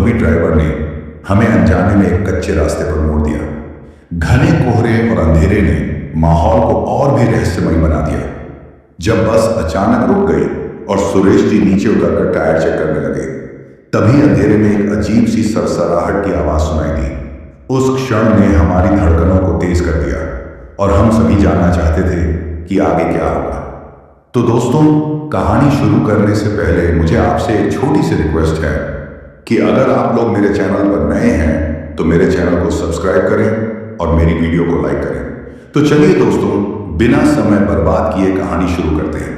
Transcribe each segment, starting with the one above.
अनुभवी ड्राइवर ने हमें अनजाने में एक कच्चे रास्ते पर मोड़ दिया। घने कोहरे और अंधेरे ने माहौल को और भी रहस्यमय बना दिया। जब बस अचानक रुक गई और सुरेश जी नीचे उतरकर टायर चेक करने लगे, तभी अंधेरे में एक अजीब सी सरसराहट की आवाज सुनाई दी। उस क्षण ने हमारी धड़कनों को तेज कर दिया और हम सभी जानना चाहते थे कि आगे क्या होगा। तो दोस्तों, कहानी शुरू करने से पहले मुझे आपसे एक छोटी सी रिक्वेस्ट है कि अगर आप लोग मेरे चैनल पर नए हैं तो मेरे चैनल को सब्सक्राइब करें और मेरी वीडियो को लाइक करें। तो चलिए दोस्तों, बिना समय बर्बाद किए कहानी शुरू करते हैं।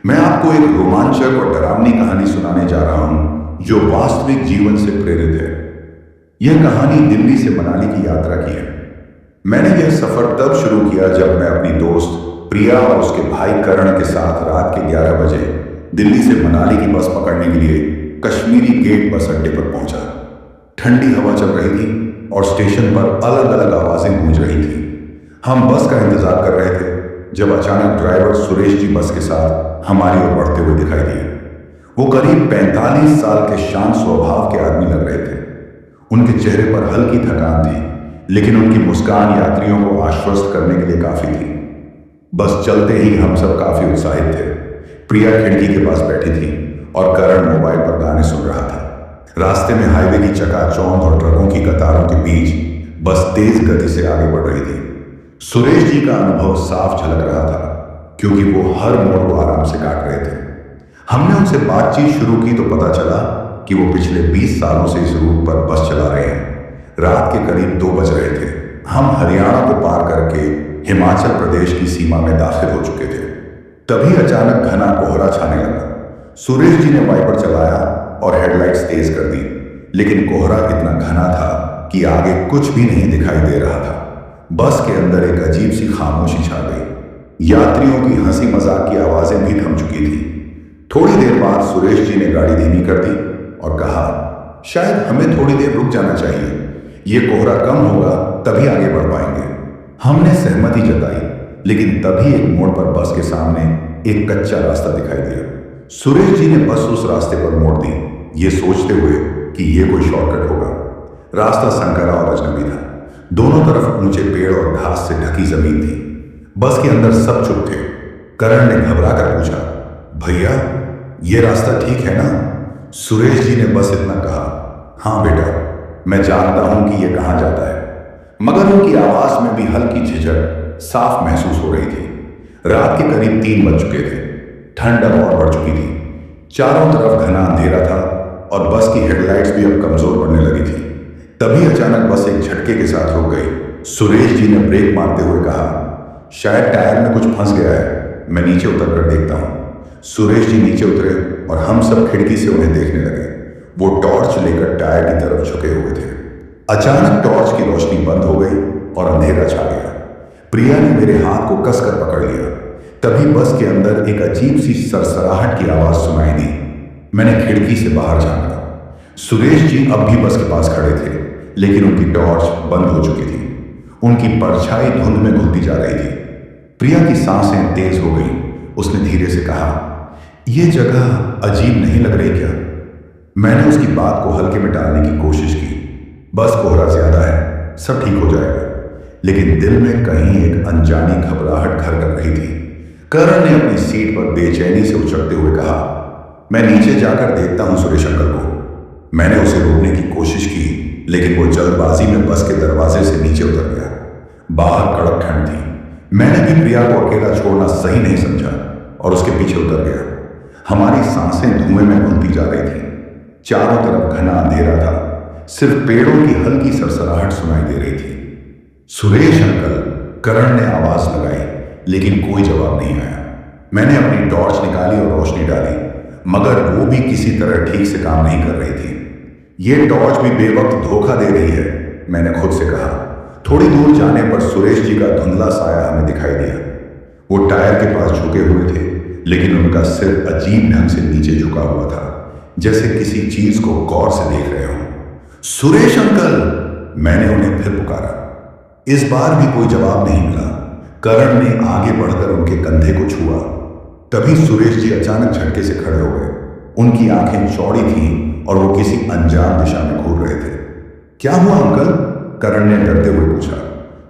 मैं आपको एक रोमांचक और डरावनी कहानी सुनाने जा रहा हूं जो वास्तविक जीवन से प्रेरित है। यह कहानी दिल्ली से मनाली की यात्रा की है। मैंने यह सफर तब शुरू किया जब मैं अपनी दोस्त प्रिया और उसके भाई करण के साथ रात के 11 बजे दिल्ली से मनाली की बस पकड़ने के लिए कश्मीरी गेट बस अड्डे पर पहुंचा। ठंडी हवा चल रही थी और स्टेशन पर अलग अलग आवाजें गूंज रही थी। हम बस का इंतजार कर रहे थे जब अचानक ड्राइवर सुरेश जी बस के साथ हमारी ओर बढ़ते हुए दिखाई दिए। वो करीब 45 साल के शांत स्वभाव के आदमी लग रहे थे। उनके चेहरे पर हल्की थकान थी, लेकिन उनकी मुस्कान यात्रियों को आश्वस्त करने के लिए काफी थी। बस चलते ही हम सब काफी उत्साहित थे। प्रिया खिड़की के पास बैठी थी और करण मोबाइल पर गाने सुन रहा था। रास्ते में हाईवे की चकाचौंध और ट्रकों की कतारों के बीच बस तेज गति से आगे बढ़ रही थी। सुरेश जी का अनुभव साफ झलक रहा था क्योंकि वो हर मोड़ को आराम से काट रहे थे। हमने उनसे बातचीत शुरू की तो पता चला कि वो पिछले 20 सालों से इस रूट पर बस चला रहे हैं। रात के करीब 2 बज रहे थे। हम हरियाणा को पार करके हिमाचल प्रदेश की सीमा में दाखिल हो चुके थे। तभी अचानक घना कोहरा छाने लगा। सुरेश जी ने वाइपर चलाया और हेडलाइट्स तेज कर दी, लेकिन कोहरा इतना घना था कि आगे कुछ भी नहीं दिखाई दे रहा था। बस के अंदर एक अजीब सी खामोशी छा गई। यात्रियों की हंसी मजाक की आवाजें भी थम चुकी थी। थोड़ी देर बाद सुरेश जी ने गाड़ी धीमी कर दी और कहा, शायद हमें थोड़ी देर रुक जाना चाहिए। ये कोहरा कम होगा तभी आगे बढ़ पाएंगे। हमने सहमति जताई, लेकिन तभी एक मोड़ पर बस के सामने एक कच्चा रास्ता दिखाई दिया। सुरेश जी ने बस उस रास्ते पर मोड़ दी, ये सोचते हुए कि ये कोई शॉर्टकट होगा। रास्ता संकरा और अजनबी था। दोनों तरफ ऊंचे पेड़ और घास से ढकी जमीन थी। बस के अंदर सब चुप थे। करण ने घबरा कर पूछा, भैया ये रास्ता ठीक है ना? सुरेश जी ने बस इतना कहा, हाँ बेटा, मैं जानता हूं कि यह कहां जाता है। मगर उनकी आवाज में भी हल्की झिझक साफ महसूस हो रही थी। रात के करीब 3 बज चुके थे। ठंड अब और बढ़ चुकी थी। चारों तरफ घना अंधेरा था और बस की हेडलाइट्स भी अब कमजोर पड़ने लगी थी। तभी अचानक बस एक झटके के साथ रुक गई। सुरेश जी ने ब्रेक मारते हुए कहा, शायद टायर में कुछ फंस गया है, मैं नीचे उतर कर देखता हूं। सुरेश जी नीचे उतरे और हम सब खिड़की से उन्हें देखने लगे। वो टॉर्च लेकर टायर की तरफ झुके हुए थे। अचानक टॉर्च की रोशनी बंद हो गई और अंधेरा छा गया। प्रिया ने मेरे हाथ को कसकर पकड़ लिया। तभी बस के अंदर एक अजीब सी सरसराहट की आवाज सुनाई दी। मैंने खिड़की से बाहर झांका। सुरेश जी अब भी बस के पास खड़े थे, लेकिन उनकी टॉर्च बंद हो चुकी थी। उनकी परछाई धुंध में घुलती जा रही थी। प्रिया की सांसें तेज हो गई। उसने धीरे से कहा, यह जगह अजीब नहीं लग रही क्या? मैंने उसकी बात को हल्के में टालने की कोशिश की। बस कोहरा ज्यादा है, सब ठीक हो जाएगा। लेकिन दिल में कहीं एक अनजानी घबराहट घर कर रही थी। करण ने अपनी सीट पर बेचैनी से उछलते हुए कहा, मैं नीचे जाकर देखता हूं सुरेश अंकल को। मैंने उसे रोकने की कोशिश की, लेकिन वो जल्दबाजी में बस के दरवाजे से नीचे उतर गया। बाहर कड़क ठंड थी। मैंने भी प्रिया को अकेला छोड़ना सही नहीं समझा और उसके पीछे उतर गया। हमारी सांसें धुएं में घुलती जा रही थी। चारों तरफ घना अंधेरा था। सिर्फ पेड़ों की हल्की सरसराहट सुनाई दे रही थी। सुरेश अंकल, करण ने आवाज लगाई, लेकिन कोई जवाब नहीं आया। मैंने अपनी टॉर्च निकाली और रोशनी डाली, मगर वो भी किसी तरह ठीक से काम नहीं कर रही थी। ये टॉर्च भी बेवक्त धोखा दे रही है, मैंने खुद से कहा। थोड़ी दूर जाने पर सुरेश जी का धुंधला साया हमें दिखाई दिया। वो टायर के पास झुके हुए थे, लेकिन उनका सिर अजीब ढंग से नीचे झुका हुआ था, जैसे किसी चीज को गौर से देख रहे हो। सुरेश अंकल, मैंने उन्हें फिर पुकारा। इस बार भी कोई जवाब नहीं मिला। करण ने आगे बढ़कर उनके कंधे को छुआ। तभी सुरेश जी अचानक झटके से खड़े हो गए। उनकी आंखें चौड़ी थीं और वो किसी अनजान दिशा में घूर रहे थे। क्या हुआ अंकल? करण ने डरते हुए पूछा।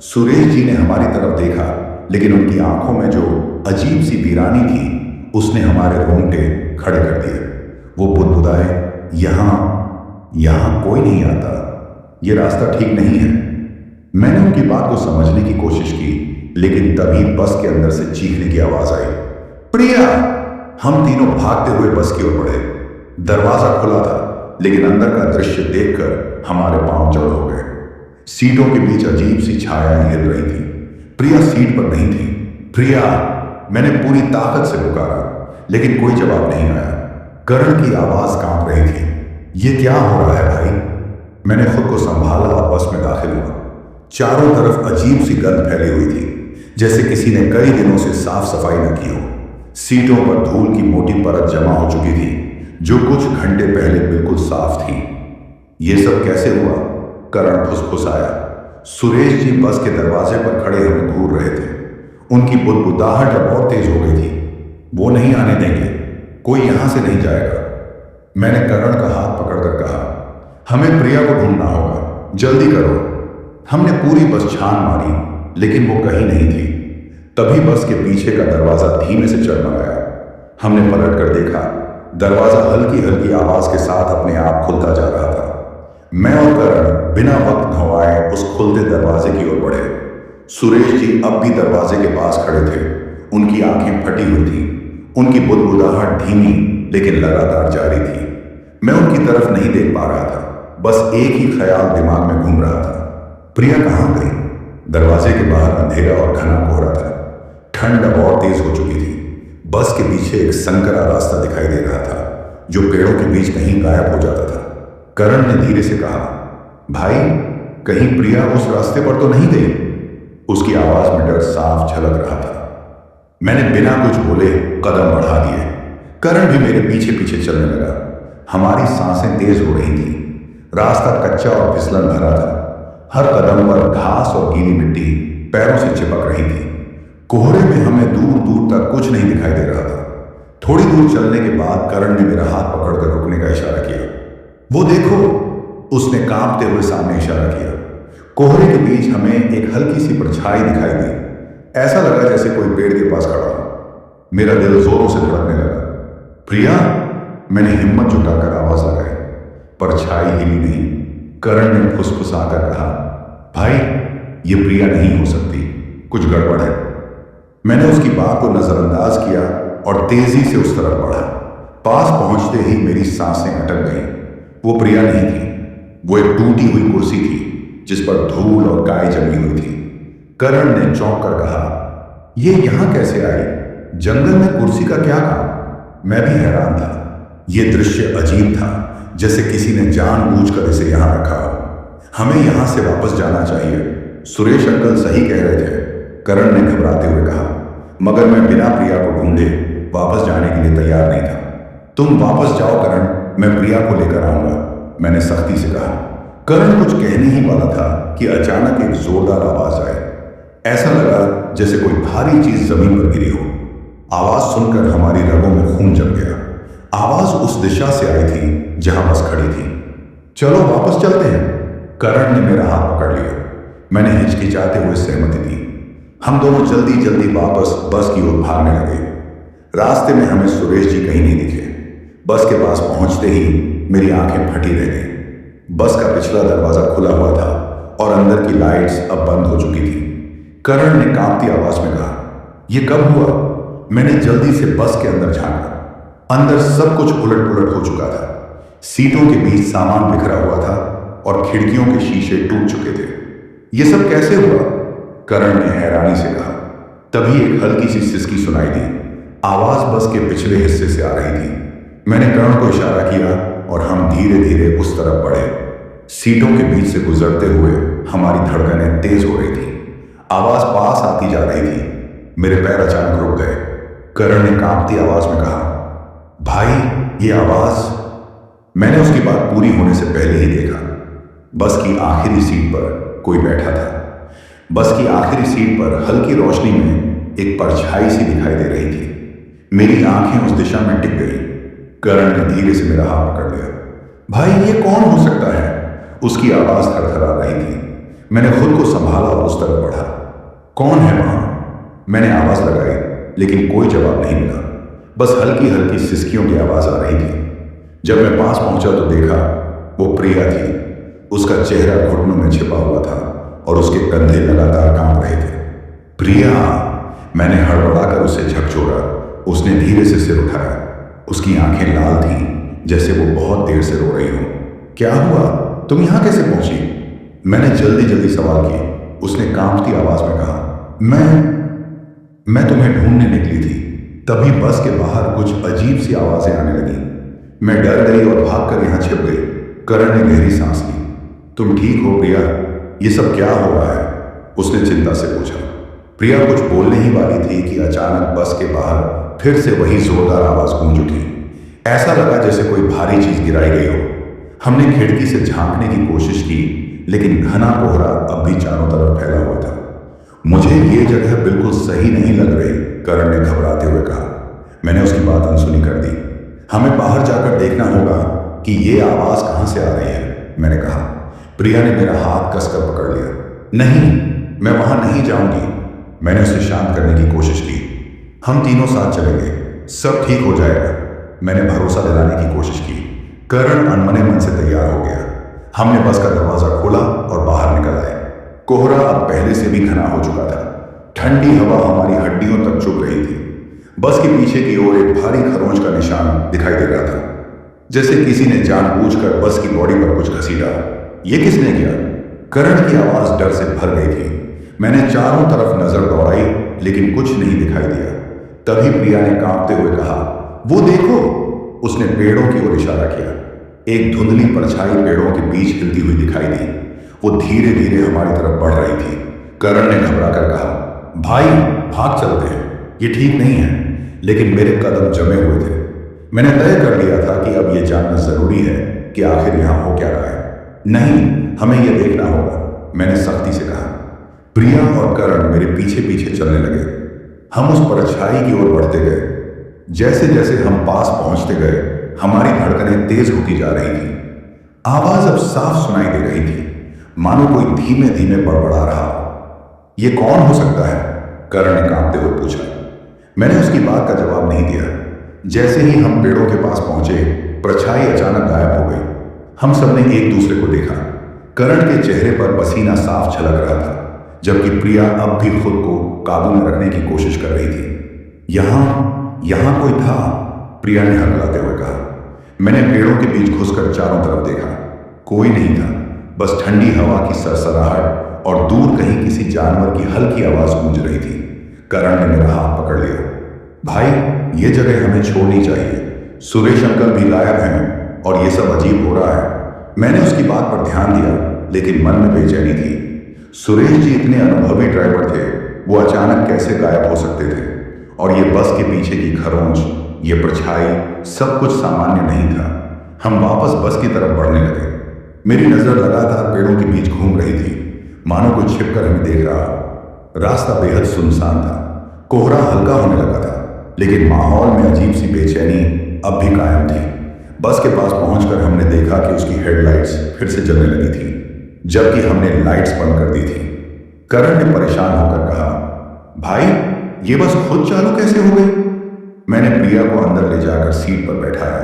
सुरेश जी ने हमारी तरफ देखा, लेकिन उनकी आंखों में जो अजीब सी वीरानी थी उसने हमारे रोंगटे खड़े कर दिए। वो बुदबुदाए, यहां कोई नहीं आता, ये रास्ता ठीक नहीं है। मैंने उनकी बात को समझने की कोशिश की, लेकिन तभी बस के अंदर से चीखने की आवाज आई, प्रिया! हम तीनों भागते हुए बस की ओर बढ़े। दरवाजा खुला था, लेकिन अंदर का दृश्य देखकर हमारे पांव जड़ हो गए। सीटों के बीच अजीब सी छायाएं हिल रही थी। प्रिया सीट पर नहीं थी। प्रिया! मैंने पूरी ताकत से पुकारा, लेकिन कोई जवाब नहीं आया। करण की आवाज कांप रही थी, ये क्या हो रहा है भाई? मैंने खुद को संभाला और बस में दाखिल हुआ। चारों तरफ अजीब सी गंध फैली हुई थी, जैसे किसी ने कई दिनों से साफ सफाई न की हो। सीटों पर धूल की मोटी परत जमा हो चुकी थी, जो कुछ घंटे पहले बिल्कुल साफ थी। ये सब कैसे हुआ? करण फुसफुसाया। सुरेश जी बस के दरवाजे पर खड़े हमें घूर रहे थे। उनकी बुदबुदाहट अब और तेज हो गई थी। वो नहीं आने देंगे, कोई यहां से नहीं जाएगा। मैंने करण का हाथ पकड़कर कहा, हमें प्रिया को ढूंढना होगा, जल्दी करो। हमने पूरी बस छान मारी, लेकिन वो कहीं नहीं थी। तभी बस के पीछे का दरवाजा धीमे से चरमराया। हमने पलट कर देखा, दरवाजा हल्की हल्की आवाज के साथ अपने आप खुलता जा रहा था। मैं और करण बिना वक्त गंवाए उस खुलते दरवाजे की ओर बढ़े। सुरेश जी अब भी दरवाजे के पास खड़े थे। उनकी आंखें फटी हुई थी। उनकी बुदबुदाहट धीमी लेकिन लगातार जारी थी। मैं उनकी तरफ नहीं देख पा रहा था, बस एक ही ख्याल दिमाग में घूम रहा था, प्रिया कहां गई? दरवाजे के बाहर अंधेरा और घना कोहरा था। ठंड अब और तेज हो चुकी थी। बस के पीछे एक संकरा रास्ता दिखाई दे रहा था, जो पेड़ों के बीच कहीं गायब हो जाता था। करण ने धीरे से कहा, भाई, कहीं प्रिया उस रास्ते पर तो नहीं गई? उसकी आवाज में डर साफ झलक रहा था। मैंने बिना कुछ बोले कदम बढ़ा दिए। करण भी मेरे पीछे पीछे चलने लगा। हमारी सांसें तेज हो रही थी। रास्ता कच्चा और फिसलन भरा था। हर कदम पर घास और गीली मिट्टी पैरों से चिपक रही थी। कोहरे में हमें दूर दूर तक कुछ नहीं दिखाई दे रहा था। थोड़ी दूर चलने के बाद करण ने मेरा हाथ पकड़कर रुकने का इशारा किया। वो देखो, उसने कांपते हुए सामने इशारा किया। कोहरे के बीच हमें एक हल्की सी परछाई दिखाई दी। ऐसा लगा जैसे कोई पेड़ के पास खड़ा हो। मेरा दिल जोरों से धड़कने लगा। प्रिया! मैंने हिम्मत जुटाकर आवाज लगाई। परछाई हिली नहीं। करण ने फुसफुसाकर कहा, भाई, ये प्रिया नहीं हो सकती, कुछ गड़बड़ है। मैंने उसकी बात को नजरअंदाज किया और तेजी से उस तरफ बढ़ा। पास पहुंचते ही मेरी सांसें अटक गईं। वो प्रिया नहीं थी, वो एक टूटी हुई कुर्सी थी जिस पर धूल और गाय जमी हुई थी। करण ने चौंक कर कहा, ये यहां कैसे आई? जंगल में कुर्सी का क्या काम? मैं भी हैरान था। यह दृश्य अजीब था, जैसे किसी ने जानबूझकर इसे यहां रखा हो। हमें यहां से वापस जाना चाहिए। सुरेश अंकल सही कह रहे थे, करण ने घबराते हुए कहा, मगर मैं बिना प्रिया को ढूंढे वापस जाने के लिए तैयार नहीं था। तुम वापस जाओ करण, मैं प्रिया को लेकर आऊंगा, मैंने सख्ती से कहा। करण कुछ कहने ही वाला था कि अचानक एक जोरदार आवाज आई। ऐसा लगा जैसे कोई भारी चीज जमीन पर गिरी हो। आवाज सुनकर हमारी रगों में खून जम गया। आवाज उस दिशा से आई थी जहां बस खड़ी थी। चलो वापस चलते हैं। करण ने मेरा हाथ पकड़ लिया। मैंने हिचकिचाते हुए सहमति दी। हम दोनों जल्दी जल्दी वापस बस की ओर भागने लगे। रास्ते में हमें सुरेश जी कहीं नहीं दिखे। बस के पास पहुंचते ही मेरी आंखें फटी रह गई। बस का पिछला दरवाजा खुला हुआ था और अंदर की लाइट्स अब बंद हो चुकी थी। करण ने कांपती आवाज में कहा, यह कब हुआ? मैंने जल्दी से बस के अंदर झांका। अंदर सब कुछ उलट पुलट हो चुका था। सीटों के बीच सामान बिखरा हुआ था और खिड़कियों के शीशे टूट चुके थे। यह सब कैसे हुआ? करण ने हैरानी से कहा। तभी एक हल्की सी सिसकी सुनाई दी। आवाज बस के पिछले हिस्से से आ रही थी। मैंने करण को इशारा किया और हम धीरे धीरे उस तरफ बढ़े। सीटों के बीच से गुजरते हुए हमारी धड़कनें तेज हो रही थी। आवाज पास आती जा रही थी। मेरे पैर अचानक रुक गए। करण ने कांपती आवाज में कहा, भाई, ये आवाज। मैंने उसकी बात पूरी होने से पहले ही देखा। बस की आखिरी सीट पर कोई बैठा था। बस की आखिरी सीट पर हल्की रोशनी में एक परछाई सी दिखाई दे रही थी। मेरी आंखें उस दिशा में टिक गई। करण ने धीरे से मेरा हाथ पकड़ लिया। भाई ये कौन हो सकता है? उसकी आवाज थरथरा रही थी। मैंने खुद को संभाला और उस तरफ बढ़ा। कौन है वहां? मैंने आवाज लगाई, लेकिन कोई जवाब नहीं मिला। बस हल्की हल्की सिसकियों की आवाज आ रही थी। जब मैं पास पहुंचा तो देखा वो प्रिया थी। उसका चेहरा घुटनों में छिपा हुआ था और उसके कंधे लगातार कांप रहे थे। प्रिया! मैंने हड़बड़ाकर उसे झकझोरा। उसने धीरे से सिर उठाया। उसकी आंखें लाल थीं, जैसे वो बहुत देर से रो रही हो। क्या हुआ? तुम यहां कैसे पहुंची? मैंने जल्दी जल्दी सवाल किए। उसने कांपती आवाज में कहा, मैं तुम्हें ढूंढने निकली थी। तभी बस के बाहर कुछ अजीब सी आवाजें आने लगी। मैं डर गई और भागकर यहां छिप गई। करण ने गहरी सांस ली। तुम ठीक हो प्रिया? ये सब क्या हो रहा है? उसने चिंता से पूछा। प्रिया कुछ बोलने ही वाली थी कि अचानक बस के बाहर फिर से वही जोरदार आवाज गूंज उठी। ऐसा लगा जैसे कोई भारी चीज गिराई गई हो। हमने खिड़की से झांकने की कोशिश की, लेकिन घना कोहरा अब भी चारों तरफ फैला हुआ था। मुझे ये जगह बिल्कुल सही नहीं लग रही, करण ने घबराते हुए कहा। मैंने उसकी बात अनसुनी कर दी। हमें बाहर जाकर देखना होगा कि ये आवाज कहां से आ रही है, मैंने कहा। प्रिया ने मेरा हाथ कसकर पकड़ लिया। नहीं, मैं वहां नहीं जाऊंगी। मैंने उसे शांत करने की कोशिश की। हम तीनों साथ चलेंगे, सब ठीक हो जाएगा। मैंने भरोसा दिलाने की कोशिश की। करण अनमने मन से तैयार हो गया। हमने बस का दरवाजा खोला और बाहर निकल आए। कोहरा अब पहले से भी घना हो चुका था। ठंडी हवा हमारी हड्डियों तक चुभ रही थी। बस के पीछे की ओर एक भारी खरोंच का निशान दिखाई दे रहा था, जैसे किसी ने जानबूझकर बस की बॉडी पर कुछ घसीटा। ये किसने किया? करण की आवाज डर से भर गई थी। मैंने चारों तरफ नजर दौड़ाई, लेकिन कुछ नहीं दिखाई दिया। तभी प्रिया ने कांपते हुए कहा, वो देखो! उसने पेड़ों की ओर इशारा किया। एक धुंधली परछाई पेड़ों के बीच हिलती हुई दिखाई दी। वो धीरे धीरे हमारी तरफ बढ़ रही थी। करण ने घबराकर कहा, भाई भाग चलते हैं, ये ठीक नहीं है। लेकिन मेरे कदम जमे हुए थे। मैंने तय कर लिया था कि अब ये जानना जरूरी है कि आखिर यहां हो क्या रहा है। नहीं, हमें यह देखना होगा, मैंने सख्ती से कहा। प्रिया और करण मेरे पीछे पीछे चलने लगे। हम उस परछाई की ओर बढ़ते गए। जैसे जैसे हम पास पहुंचते गए, हमारी धड़कनें तेज होती जा रही थी। आवाज अब साफ सुनाई दे रही थी, मानो कोई धीमे धीमे बड़बड़ा रहा। यह कौन हो सकता है? करण ने कांपते हुए पूछा। मैंने उसकी बात का जवाब नहीं दिया। जैसे ही हम पेड़ों के पास पहुंचे, परछाई अचानक गायब हो गई। हम सबने एक दूसरे को देखा। करण के चेहरे पर पसीना साफ झलक रहा था, जबकि प्रिया अब भी खुद को काबू में रखने की कोशिश कर रही थी। यहां कोई था, प्रिया ने हकलाते हुए कहा। मैंने पेड़ों के बीच घुसकर चारों तरफ देखा। कोई नहीं था, बस ठंडी हवा की सरसराहट और दूर कहीं किसी जानवर की हल्की आवाज गूंज रही थी। करण ने मेरा हाथ पकड़ लिया। भाई, ये जगह हमें छोड़नी चाहिए। सुरेश अंकल भी गायब हैं और ये सब अजीब हो रहा है। मैंने उसकी बात पर ध्यान दिया, लेकिन मन में बेचैनी थी। सुरेश जी इतने अनुभवी ड्राइवर थे, वो अचानक कैसे गायब हो सकते थे? और ये बस के पीछे की खरोंच, ये परछाई, सब कुछ सामान्य नहीं था। हम वापस बस की तरफ बढ़ने लगे। मेरी नजर लगातार पेड़ों के बीच घूम रही थी, मानो कोई छिपकर हमें देख रहा। रास्ता बेहद सुनसान था। कोहरा हल्का होने लगा था, लेकिन माहौल में अजीब सी बेचैनी अब भी कायम थी। बस के पास पहुंचकर हमने देखा कि उसकी हेडलाइट्स फिर से जलने लगी थी, जबकि हमने लाइट्स बंद कर दी थी। करण ने परेशान होकर कहा, भाई ये बस खुद चालू कैसे हो गई? मैंने प्रिया को अंदर ले जाकर सीट पर बैठाया।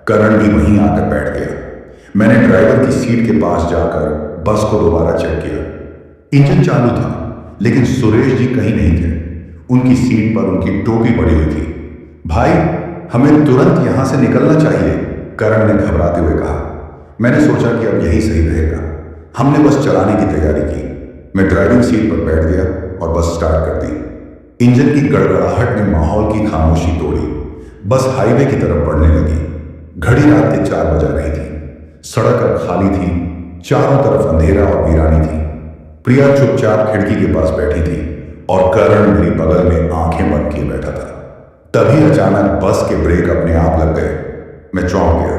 करण भी वहीं आकर बैठ गया। मैंने ड्राइवर की सीट के पास जाकर बस को दोबारा चेक किया। इंजन चालू था, लेकिन सुरेश जी कहीं नहीं थे। उनकी सीट पर उनकी टोपी पड़ी हुई थी। भाई, हमें तुरंत यहां से निकलना चाहिए, करण ने घबराते हुए कहा। मैंने सोचा कि अब यही सही रहेगा। हमने बस चलाने की तैयारी की। मैं ड्राइविंग सीट पर बैठ गया और बस स्टार्ट कर दी। इंजन की गड़गड़ाहट ने माहौल की खामोशी तोड़ी। बस हाईवे की तरफ बढ़ने लगी। घड़ी रात के 4 बजा रही थी। सड़क अब खाली थी। चारों तरफ अंधेरा और वीरानी थी। प्रिया चुपचाप खिड़की के पास बैठी थी और करण मेरी बगल में आंखें बंद किए बैठा था। तभी अचानक बस के ब्रेक अपने आप लग गए। मैं चौंक गया।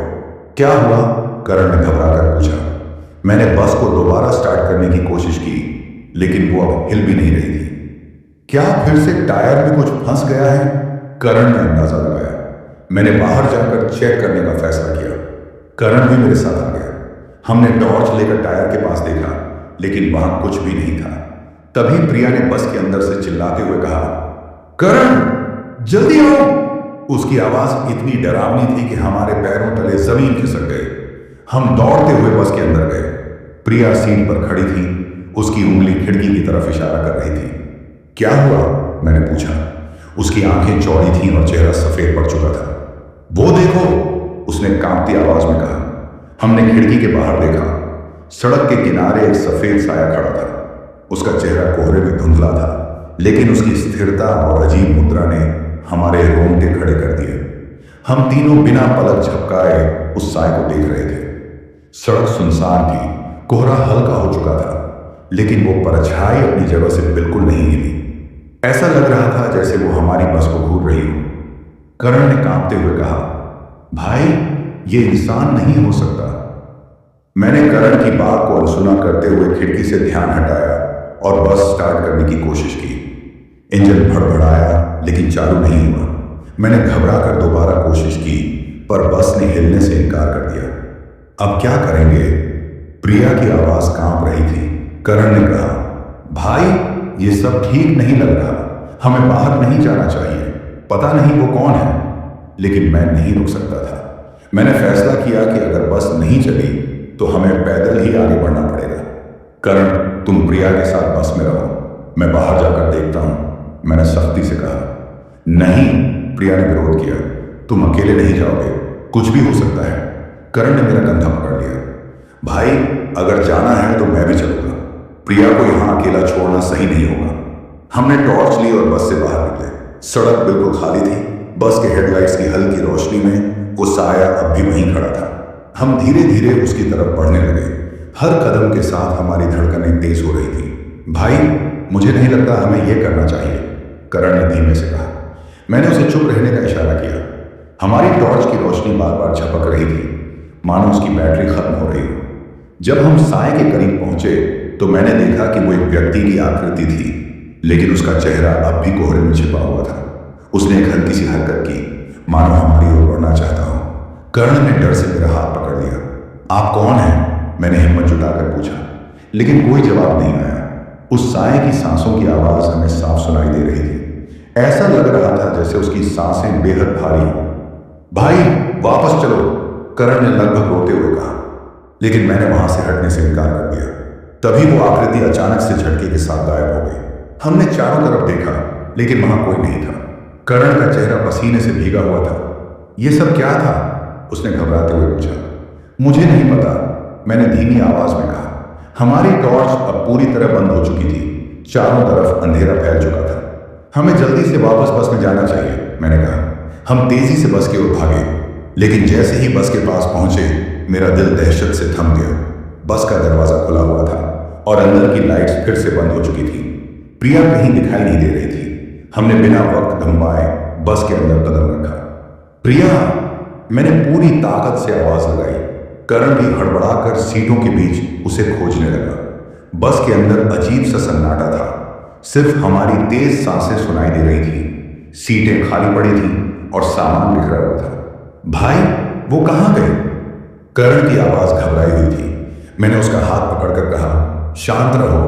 क्या हुआ? करण ने घबराकर पूछा। मैंने बस को दोबारा स्टार्ट करने की कोशिश की, लेकिन वो अब हिल भी नहीं रही थी। क्या फिर से टायर में कुछ फंस गया है? करण ने अंदाजा लगाया। मैंने बाहर जाकर चेक करने का फैसला किया। करण भी मेरे साथ आ गया। हमने टॉर्च लेकर टायर के पास देखा, लेकिन वहां कुछ भी नहीं था। तभी प्रिया ने बस के अंदर से चिल्लाते हुए कहा, करण जल्दी आओ। उसकी आवाज इतनी डरावनी थी कि हमारे पैरों तले जमीन खिसक गई। हम दौड़ते हुए बस के अंदर गए। प्रिया सीट पर खड़ी थी, उसकी उंगली खिड़की की तरफ इशारा कर रही थी। क्या हुआ? मैंने पूछा। उसकी आंखें चौड़ी थीं और चेहरा सफेद पड़ चुका था। वो देखो, उसने कांपती आवाज में कहा। हमने खिड़की के बाहर देखा। सड़क के किनारे एक सफेद साया खड़ा था। उसका चेहरा कोहरे में धुंधला था, लेकिन उसकी स्थिरता और अजीब मुद्रा ने हमारे रोंगटे खड़े कर दिए। हम तीनों बिना पलक झपकाए उस साय को देख रहे थे। सड़क सुनसान थी, कोहरा हल्का हो चुका था, लेकिन वो परछाई अपनी जगह से बिल्कुल नहीं हिली। ऐसा लग रहा था जैसे वो हमारी बस को घूर रही हो। करण ने कांपते हुए कहा, भाई ये इंसान नहीं हो सकता। मैंने करण की बात को अनसुना करते हुए खिड़की से ध्यान हटाया और बस स्टार्ट करने की कोशिश की। इंजन भड़बड़ाया, लेकिन चालू नहीं हुआ। मैंने घबरा कर दोबारा कोशिश की, पर बस ने हिलने से इनकार कर दिया। अब क्या करेंगे? प्रिया की आवाज कांप रही थी। करण ने कहा, भाई ये सब ठीक नहीं लग रहा, हमें बाहर नहीं जाना चाहिए। पता नहीं वो कौन है, लेकिन मैं नहीं रुक सकता था। मैंने फैसला किया कि अगर बस नहीं चली तो हमें पैदल ही आगे बढ़ना पड़ेगा। करण, तुम प्रिया के साथ बस में रहो, मैं बाहर जाकर देखता हूं, मैंने सख्ती से कहा। नहीं, प्रिया ने विरोध किया। तुम अकेले नहीं जाओगे, कुछ भी हो सकता है। करण ने मेरा कंधा पकड़ लिया। भाई अगर जाना है तो मैं भी चलूंगा। प्रिया को यहां अकेला छोड़ना सही नहीं होगा। हमने टॉर्च ली और बस से बाहर निकले। सड़क बिल्कुल खाली थी। बस के हेडलाइट्स की हल्की रोशनी में वो साया अब भी वहीं खड़ा था। हम धीरे धीरे उसकी तरफ बढ़ने लगे। हर कदम के साथ हमारी धड़कनें तेज हो रही थी। भाई मुझे नहीं लगता हमें यह करना चाहिए, करण ने धीमे से कहा। मैंने उसे चुप रहने का इशारा किया। हमारी टॉर्च की रोशनी बार बार झपक रही थी, मानो उसकी बैटरी खत्म हो रही हो। जब हम साए के करीब पहुंचे तो मैंने देखा कि वो एक व्यक्ति की आकृति थी, लेकिन उसका चेहरा अब भी कोहरे में छिपा हुआ था। उसने एक हल्की सी हरकत की, मानो हमारी ओर बढ़ना चाहता हो। कर्ण ने डर से मेरा हाथ पकड़ लिया। आप कौन हैं? मैंने हिम्मत जुटाकर पूछा, लेकिन कोई जवाब नहीं आया। उस साए की सांसों की आवाज हमें साफ सुनाई दे रही थी। ऐसा लग रहा था जैसे उसकी सांसें बेहद भारी हो। भाई वापस चलो, करण ने लगभग रोते हुए कहा, लेकिन मैंने वहां से हटने से इनकार कर दिया। तभी वो आकृति अचानक से झटके के साथ गायब हो गई। हमने चारों तरफ देखा, लेकिन वहां कोई नहीं था। करण का चेहरा पसीने से भीगा हुआ था। यह सब क्या था? उसने घबराते हुए पूछा। मुझे नहीं पता, मैंने धीमी आवाज में कहा। हमारी टॉर्च अब पूरी तरह बंद हो चुकी थी। चारों तरफ अंधेरा फैल चुका था। हमें जल्दी से वापस बस में जाना चाहिए, मैंने कहा। हम तेजी से बस की ओर भागे, लेकिन जैसे ही बस के पास पहुंचे मेरा दिल दहशत से थम गया। बस का दरवाजा खुला हुआ था और अंदर की लाइट्स फिर से बंद हो चुकी थी। प्रिया कहीं दिखाई नहीं दे रही थी। हमने बिना वक्त गंवाए बस के अंदर कदम रखा। प्रिया, मैंने पूरी ताकत से आवाज लगाई। करण भी हड़बड़ाकर सीटों के बीच उसे खोजने लगा। बस के अंदर अजीब सा सन्नाटा था। सिर्फ हमारी तेज सांसें सुनाई दे रही थी। सीटें खाली पड़ी थीं और सामान बिखरा हुआ था। भाई वो कहां गए? करण की आवाज घबराई हुई थी। मैंने उसका हाथ पकड़कर कहा, शांत रहो,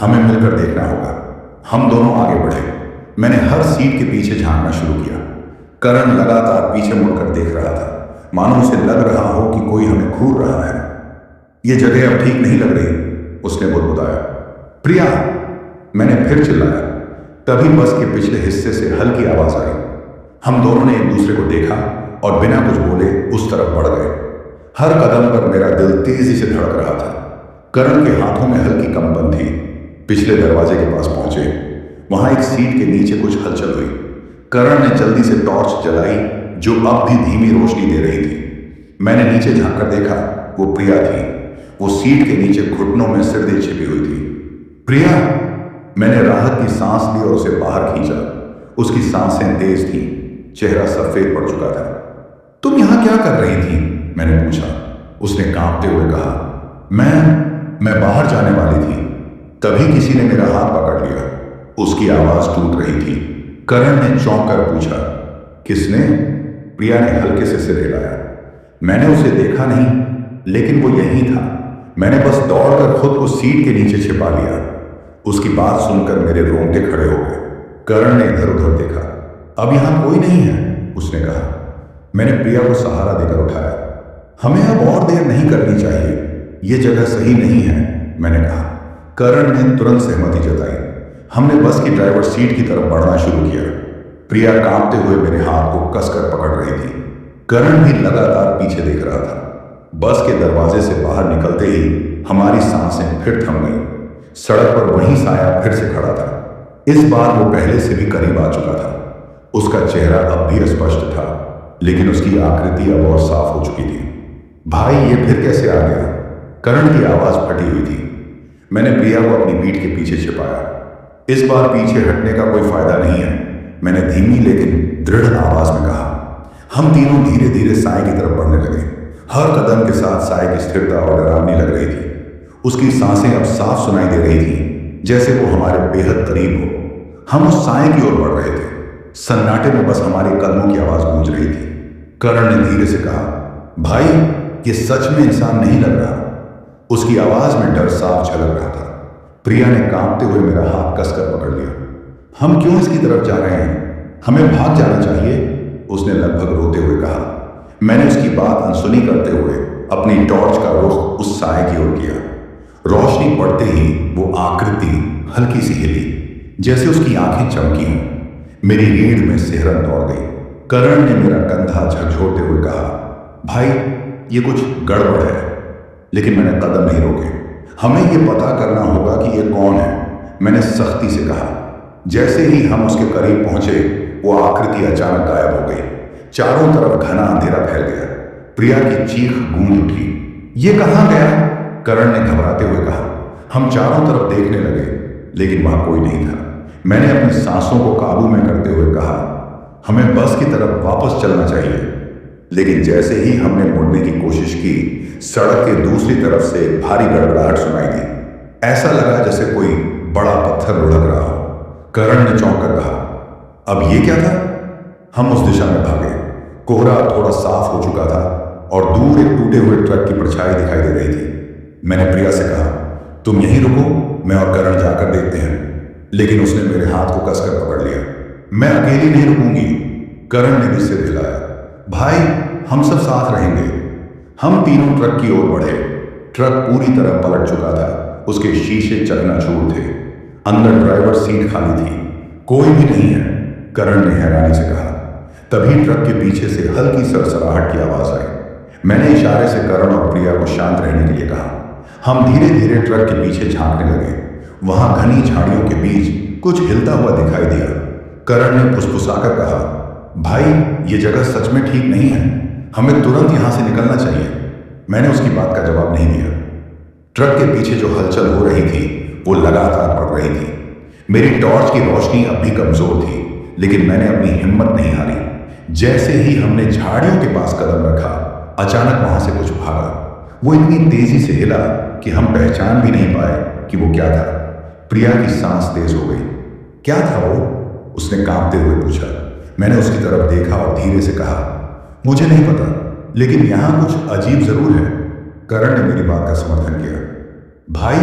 हमें मिलकर देखना होगा। हम दोनों आगे बढ़े। मैंने हर सीट के पीछे झांकना शुरू किया। करण लगातार पीछे मुड़कर देख रहा था, मानो उसे लग रहा हो कि कोई हमें घूर रहा है। यह जगह अब ठीक नहीं लग रही, उसने बुदबुदाया। प्रिया, मैंने फिर चिल्लाया। तभी बस के पिछले हिस्से से हल्की आवाज आई। हम दोनों ने एक दूसरे को देखा और बिना कुछ बोले उस तरफ बढ़ गए। हर कदम पर मेरा दिल तेजी से धड़क रहा था। करण के हाथों में हल्की कंपन थी। पिछले दरवाजे के पास पहुंचे। वहां एक सीट के नीचे कुछ हलचल हुई। करण ने जल्दी से टॉर्च जलाई, जो अब भी धीमी रोशनी दे रही थी। मैंने नीचे झांककर देखा, वो प्रिया थी। वो सीट के नीचे घुटनों में सिर दे छिपी हुई थी। प्रिया, मैंने राहत की सांस ली और उसे बाहर खींचा। उसकी सांसें तेज थीं, चेहरा सफेद पड़ चुका था। तुम यहां क्या कर रही थी? मैंने पूछा। उसने कांपते हुए कहा, मैं बाहर जाने वाली थी। तभी किसी ने मेरा हाथ पकड़ लिया। उसकी आवाज टूट रही थी। करण ने चौंक कर पूछा, किसने? प्रिया ने हल्के से सिर हिलाया। मैंने उसे देखा नहीं, लेकिन वो यहीं था। मैंने बस दौड़कर खुद को सीट के नीचे छिपा लिया। उसकी बात सुनकर मेरे रोंगटे खड़े हो गए। करण ने इधर उधर देखा। अब यहां कोई नहीं है, उसने कहा। मैंने प्रिया को सहारा देकर उठाया। हमें अब और देर नहीं करनी चाहिए, ये जगह सही नहीं है, मैंने कहा। करण ने तुरंत सहमति जताई। हमने बस की ड्राइवर सीट की तरफ बढ़ना शुरू किया। प्रिया कांपते हुए मेरे हाथ को कसकर पकड़ रही थी। करण भी लगातार पीछे देख रहा था। बस के दरवाजे से बाहर निकलते ही हमारी सांसें फिर थम गईं। सड़क पर वही साया फिर से खड़ा था। इस बार वो पहले से भी करीब आ चुका था। उसका चेहरा अब भी अस्पष्ट था, लेकिन उसकी आकृति अब और साफ हो चुकी थी। भाई, ये फिर कैसे आ गया? करण की आवाज फटी हुई थी। मैंने प्रिया को अपनी पीठ के पीछे छिपाया। इस बार पीछे हटने का कोई फायदा नहीं है, मैंने धीमी लेकिन दृढ़ आवाज में कहा। हम तीनों धीरे धीरे साए की तरफ बढ़ने लगे। हर कदम के साथ साए की स्थिरता और डरावनी लग रही थी। उसकी सांसें अब साफ सुनाई दे रही थी, जैसे वो हमारे बेहद करीब हो। हम उस साए की ओर बढ़ रहे थे। सन्नाटे में बस हमारे कदमों की आवाज गूंज रही थी। करण ने धीरे से कहा, भाई, ये सच में इंसान नहीं लग रहा। उसकी आवाज में डर साफ झलक रहा था। प्रिया ने कांपते हुए मेरा हाथ कसकर पकड़ लिया। हम क्यों इसकी तरफ जा रहे हैं? हमें भाग जाना चाहिए, उसने लगभग रोते हुए कहा। मैंने उसकी बात अनसुनी करते हुए अपनी टॉर्च का रुख उस साए की ओर किया। रोशनी पड़ते ही वो आकृति हल्की सी हिली, जैसे उसकी आंखें चमकी हों। मेरी रीढ़ में सिहरन दौड़ गई। करण ने मेरा कंधा झकझोरते हुए कहा, भाई, ये कुछ गड़बड़ है। लेकिन मैंने कदम नहीं रोके। हमें ये पता करना होगा कि ये कौन है, मैंने सख्ती से कहा। जैसे ही हम उसके करीब पहुंचे, वो आकृति अचानक गायब हो गई। चारों तरफ घना अंधेरा फैल गया। प्रिया की चीख गूंज उठी। ये कहां गया? करण ने घबराते हुए कहा। हम चारों तरफ देखने लगे, लेकिन वहां कोई नहीं था। मैंने अपनी सांसों को काबू में करते हुए कहा, हमें बस की तरफ वापस चलना चाहिए। लेकिन जैसे ही हमने मुड़ने की कोशिश की, सड़क के दूसरी तरफ से भारी गड़गड़ाहट सुनाई दी। ऐसा लगा जैसे कोई बड़ा पत्थर लुढ़क रहा हो। करण ने चौंक कर कहा, अब ये क्या था? हम उस दिशा में भागे। कोहरा थोड़ा साफ हो चुका था और दूर एक टूटे हुए ट्रक की परछाई दिखाई दे रही थी। मैंने प्रिया से कहा, तुम यहीं रुको, मैं और करण जाकर देखते हैं। लेकिन उसने मेरे हाथ को कसकर पकड़ लिया। मैं अकेली नहीं रुकूंगी, करण ने भी सिर हिलाया। भाई, हम सब साथ रहेंगे। हम तीनों ट्रक की ओर बढ़े। ट्रक पूरी तरह पलट चुका था। उसके शीशे चकनाचूर थे। अंदर ड्राइवर सीट खाली थी। कोई भी नहीं है, करण ने हैरानी से कहा। तभी ट्रक के पीछे से हल्की सरसराहट की आवाज आई। मैंने इशारे से करण और प्रिया को शांत रहने के लिए कहा। हम धीरे धीरे ट्रक के पीछे झांकने लगे। वहां घनी झाड़ियों के बीच कुछ हिलता हुआ दिखाई दिया। करण ने फुसफुसाकर कहा, भाई, ये जगह सच में ठीक नहीं है, हमें तुरंत यहां से निकलना चाहिए। मैंने उसकी बात का जवाब नहीं दिया। ट्रक के पीछे जो हलचल हो रही थी वो लगातार बढ़ रही थी। मेरी टॉर्च की रोशनी अब भी कमजोर थी, लेकिन मैंने अपनी हिम्मत नहीं हारी। जैसे ही हमने झाड़ियों के पास कदम रखा, अचानक वहां से कुछ भागा। वो इतनी तेजी से हिला कि हम पहचान भी नहीं पाए कि वो क्या था। प्रिया की सांस तेज हो गई। क्या था वो? उसने कांपते हुए पूछा। मैंने उसकी तरफ देखा और धीरे से कहा, मुझे नहीं पता, लेकिन यहां कुछ अजीब जरूर है। करण ने मेरी बात का समर्थन किया। भाई,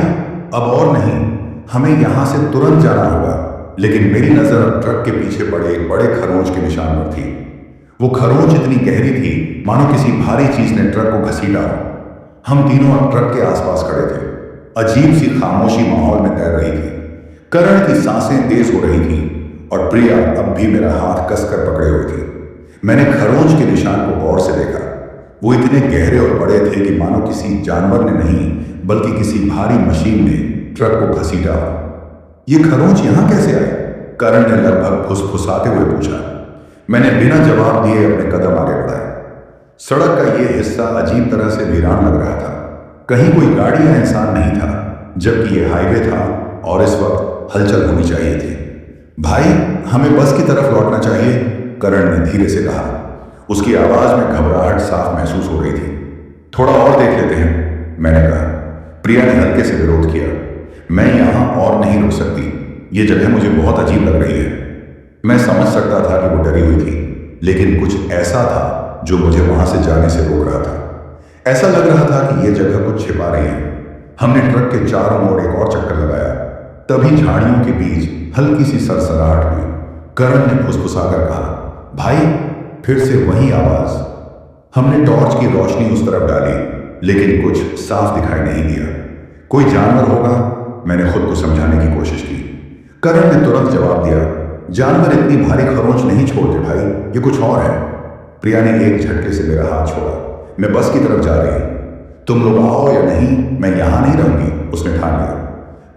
अब और नहीं, हमें यहां से तुरंत जाना होगा। लेकिन मेरी नजर अब ट्रक के पीछे पड़े एक बड़े खरोंच के निशान पर थी। वो खरोंच इतनी गहरी थी मानो किसी भारी चीज ने ट्रक को घसीटा हो। हम तीनों अब ट्रक के आसपास खड़े थे। अजीब सी खामोशी माहौल में तैर रही थी। करण की सांसें तेज हो रही थी और प्रिया अब भी मेरा हाथ कसकर पकड़े हुए थी। मैंने खरोंच के निशान को गौर से देखा। वो इतने गहरे और बड़े थे कि मानो किसी जानवर ने नहीं, बल्कि किसी भारी मशीन ने ट्रक को घसीटा हो। ये खरोंच यहां कैसे आए? करण ने लगभग फुसफुसाते हुए पूछा। मैंने बिना जवाब दिए अपने कदम आगे बढ़ाए। सड़क का यह हिस्सा अजीब तरह से वीरान लग रहा था। कहीं कोई गाड़ी या इंसान नहीं था, जबकि यह हाईवे था और इस वक्त हलचल होनी चाहिए थी। भाई, हमें बस की तरफ लौटना चाहिए, करण ने धीरे से कहा। उसकी आवाज में घबराहट साफ महसूस हो रही थी। थोड़ा और देख लेते हैं, मैंने कहा। प्रिया ने हल्के से विरोध किया। मैं यहां और नहीं रुक सकती, ये जगह मुझे बहुत अजीब लग रही है। मैं समझ सकता था कि वो डरी हुई थी, लेकिन कुछ ऐसा था जो मुझे वहां से जाने से रोक रहा था। ऐसा लग रहा था कि यह जगह कुछ छिपा रही है। हमने ट्रक के चारों ओर एक और चक्कर लगाया। तभी झाड़ियों के बीच हल्की सी सरसराहट हुई। करण ने फुसफुसाकर कहा, भाई, फिर से वही आवाज। हमने टॉर्च की रोशनी उस तरफ डाली, लेकिन कुछ साफ दिखाई नहीं दिया। कोई जानवर होगा, मैंने खुद को समझाने की कोशिश की। करण ने तुरंत जवाब दिया, जानवर इतनी भारी खरोंच नहीं छोड़ते भाई, ये कुछ और है। प्रिया ने एक झटके से मेरा हाथ छोड़ा। मैं बस की तरफ जा रही। तुम लोग आओ या नहीं, मैं यहां नहीं रहूंगी, उसने ठान लिया।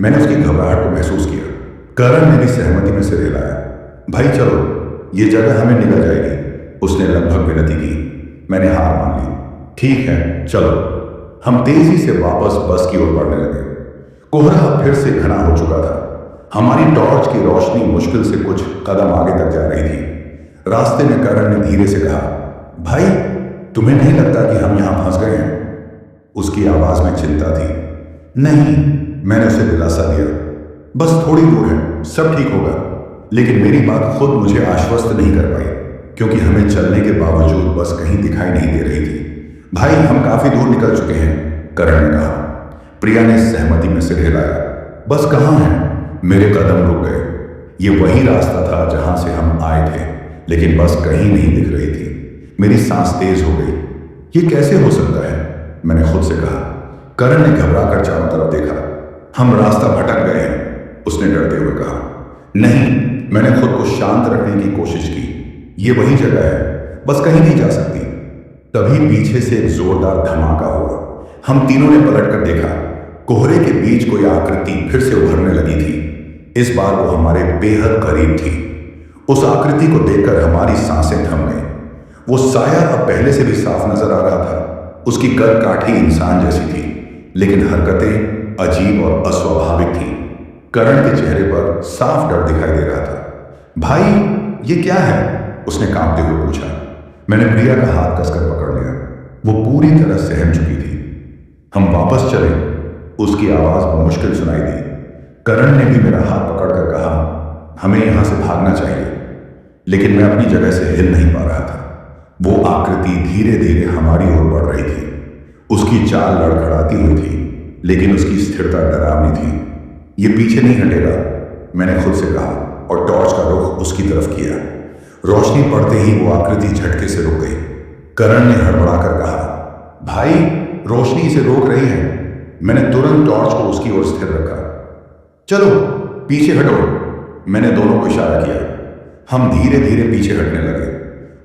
मैंने उसकी घबराहट को महसूस किया। करण ने भी सहमति में सिर हिलाया। भाई चलो, ये जगह हमें निकल जाएगी, उसने लगभग विनती की। मैंने हार मान ली। ठीक है, चलो। हम तेजी से वापस बस की ओर बढ़ने लगे। कोहरा फिर से घना हो चुका था। हमारी टॉर्च की रोशनी मुश्किल से कुछ कदम आगे तक जा रही थी। रास्ते में करण ने धीरे से कहा, भाई, तुम्हें नहीं लगता कि हम यहां फंस गए हैं? उसकी आवाज में चिंता थी। नहीं, मैंने उसे दिलासा दिया। बस थोड़ी दूर है, सब ठीक होगा। लेकिन मेरी बात खुद मुझे आश्वस्त नहीं कर पाई, क्योंकि हमें चलने के बावजूद बस कहीं दिखाई नहीं दे रही थी। भाई, हम काफी दूर निकल चुके हैं, करण ने कहा। प्रिया ने सहमति में सिर हिलाया। बस कहां है? मेरे कदम रुक गए। ये वही रास्ता था जहां से हम आए थे, लेकिन बस कहीं नहीं दिख रही थी। मेरी सांस तेज हो गई। ये कैसे हो सकता है, मैंने खुद से कहा। करण ने घबराकर चारों तरफ देखा। हम रास्ता भटक गए हैं, उसने डरते हुए कहा। नहीं, मैंने खुद को शांत रखने की कोशिश की। ये वही जगह है, बस कहीं नहीं जा सकती। तभी पीछे से एक जोरदार धमाका हुआ। हम तीनों ने पलटकर देखा। कोहरे के बीच कोई आकृति फिर से उभरने लगी थी। इस बार वो हमारे बेहद करीब थी। उस आकृति को देखकर हमारी सांसें थम गईं। वो साया अब पहले से भी साफ नजर आ रहा था। उसकी कद काठी इंसान जैसी थी, लेकिन हरकतें अजीब और अस्वाभाविक थी। करण के चेहरे पर साफ डर दिखाई दे रहा था। भाई, ये क्या है, उसने कांपते हुए पूछा। मैंने प्रिया का हाथ कसकर पकड़ लिया। वो पूरी तरह सहम चुकी थी। हम वापस चले, उसकी आवाज मुश्किल सुनाई दी। करण ने भी मेरा हाथ पकड़कर कहा, हमें यहां से भागना चाहिए। लेकिन मैं अपनी जगह से हिल नहीं पा रहा था। वो आकृति धीरे धीरे हमारी ओर बढ़ रही थी। उसकी चाल लड़खड़ाती हुई थी, लेकिन उसकी स्थिरता डरावनी थी। ये पीछे नहीं हटेगा, मैंने खुद से कहा और टॉर्च का रुख उसकी तरफ किया। रोशनी पड़ते ही वो आकृति झटके से रुक गई। करण ने हड़बड़ाकर कहा, भाई, रोशनी इसे रोक रही है। मैंने तुरंत टॉर्च को उसकी ओर स्थिर रखा। चलो, पीछे हटो, मैंने दोनों को इशारा किया। हम धीरे धीरे पीछे हटने लगे।